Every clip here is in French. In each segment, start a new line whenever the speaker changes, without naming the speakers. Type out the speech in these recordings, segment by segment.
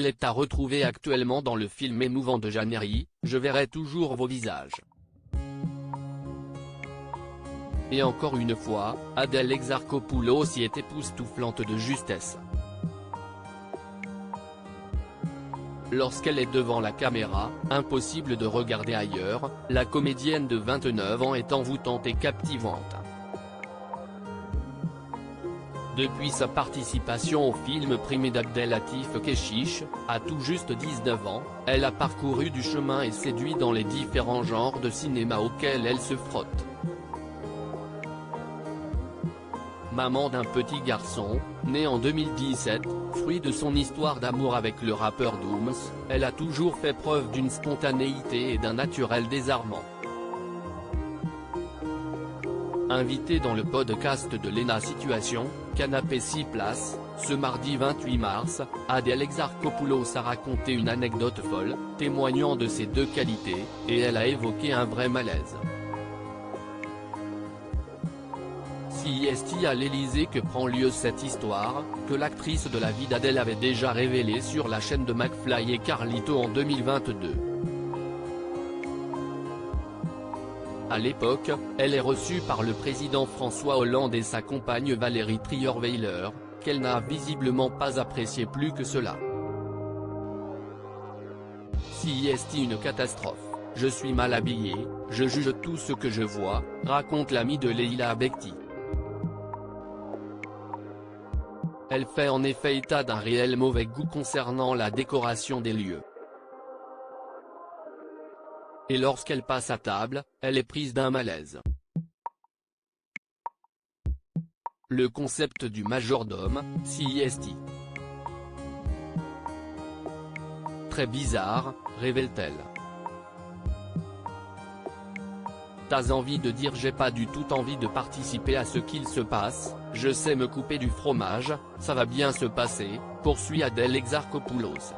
Elle est à retrouver actuellement dans le film émouvant de Jeannery, Je verrai toujours vos visages. Et encore une fois, Adèle Exarchopoulos y est époustouflante de justesse. Lorsqu'elle est devant la caméra, impossible de regarder ailleurs, la comédienne de 29 ans est envoûtante et captivante. Depuis sa participation au film primé d'Abdelatif Kechiche, à tout juste 19 ans, elle a parcouru du chemin et séduit dans les différents genres de cinéma auxquels elle se frotte. Maman d'un petit garçon, né en 2017, fruit de son histoire d'amour avec le rappeur Dooms, elle a toujours fait preuve d'une spontanéité et d'un naturel désarmant. Invitée dans le podcast de Léna Situation, Canapé 6 places, ce mardi 28 mars, Adèle Exarchopoulos a raconté une anecdote folle, témoignant de ses deux qualités, et elle a évoqué un vrai malaise. C'est à l'Élysée que prend lieu cette histoire, que l'actrice de la vie d'Adèle avait déjà révélée sur la chaîne de McFly et Carlito en 2022. À l'époque, elle est reçue par le président François Hollande et sa compagne Valérie Trierweiler, qu'elle n'a visiblement pas apprécié plus que cela. C'est une catastrophe, je suis mal habillée, je juge tout ce que je vois, raconte l'amie de Leila Bekti. Elle fait en effet état d'un réel mauvais goût concernant la décoration des lieux. Et lorsqu'elle passe à table, elle est prise d'un malaise. Le concept du majordome, c'est très bizarre, révèle-t-elle. T'as envie de dire j'ai pas du tout envie de participer à ce qu'il se passe, je sais me couper du fromage, ça va bien se passer, poursuit Adèle Exarchopoulos.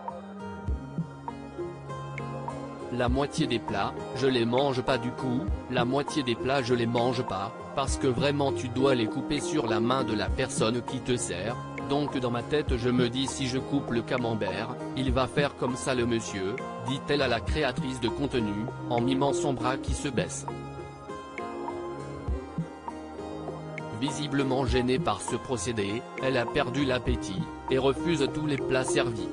La moitié des plats, je les mange pas du coup, la moitié des plats je les mange pas, parce que vraiment tu dois les couper sur la main de la personne qui te sert, donc dans ma tête je me dis si je coupe le camembert, il va faire comme ça le monsieur, dit-elle à la créatrice de contenu, en mimant son bras qui se baisse. Visiblement gênée par ce procédé, elle a perdu l'appétit, et refuse tous les plats servis.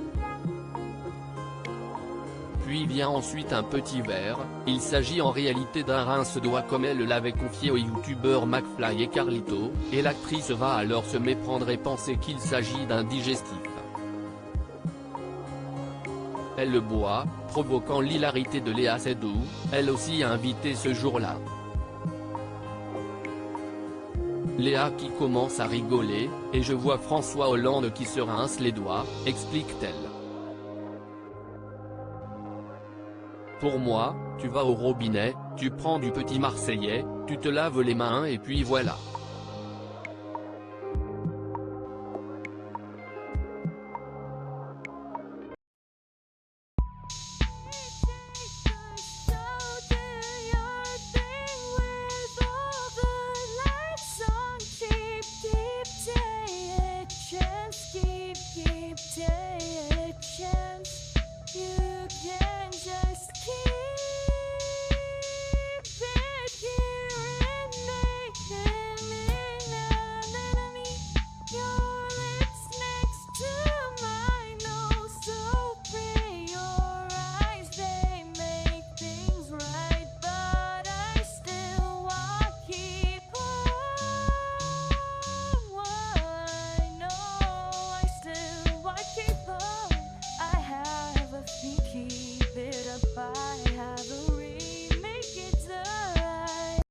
Puis vient ensuite un petit verre, il s'agit en réalité d'un rince-doigt comme elle l'avait confié aux youtubeurs McFly et Carlito, et l'actrice va alors se méprendre et penser qu'il s'agit d'un digestif. Elle le boit, provoquant l'hilarité de Léa Seydoux, elle aussi invitée ce jour-là. Léa qui commence à rigoler, et je vois François Hollande qui se rince les doigts, explique-t-elle. Pour moi, tu vas au robinet, tu prends du petit marseillais, tu te laves les mains et puis voilà.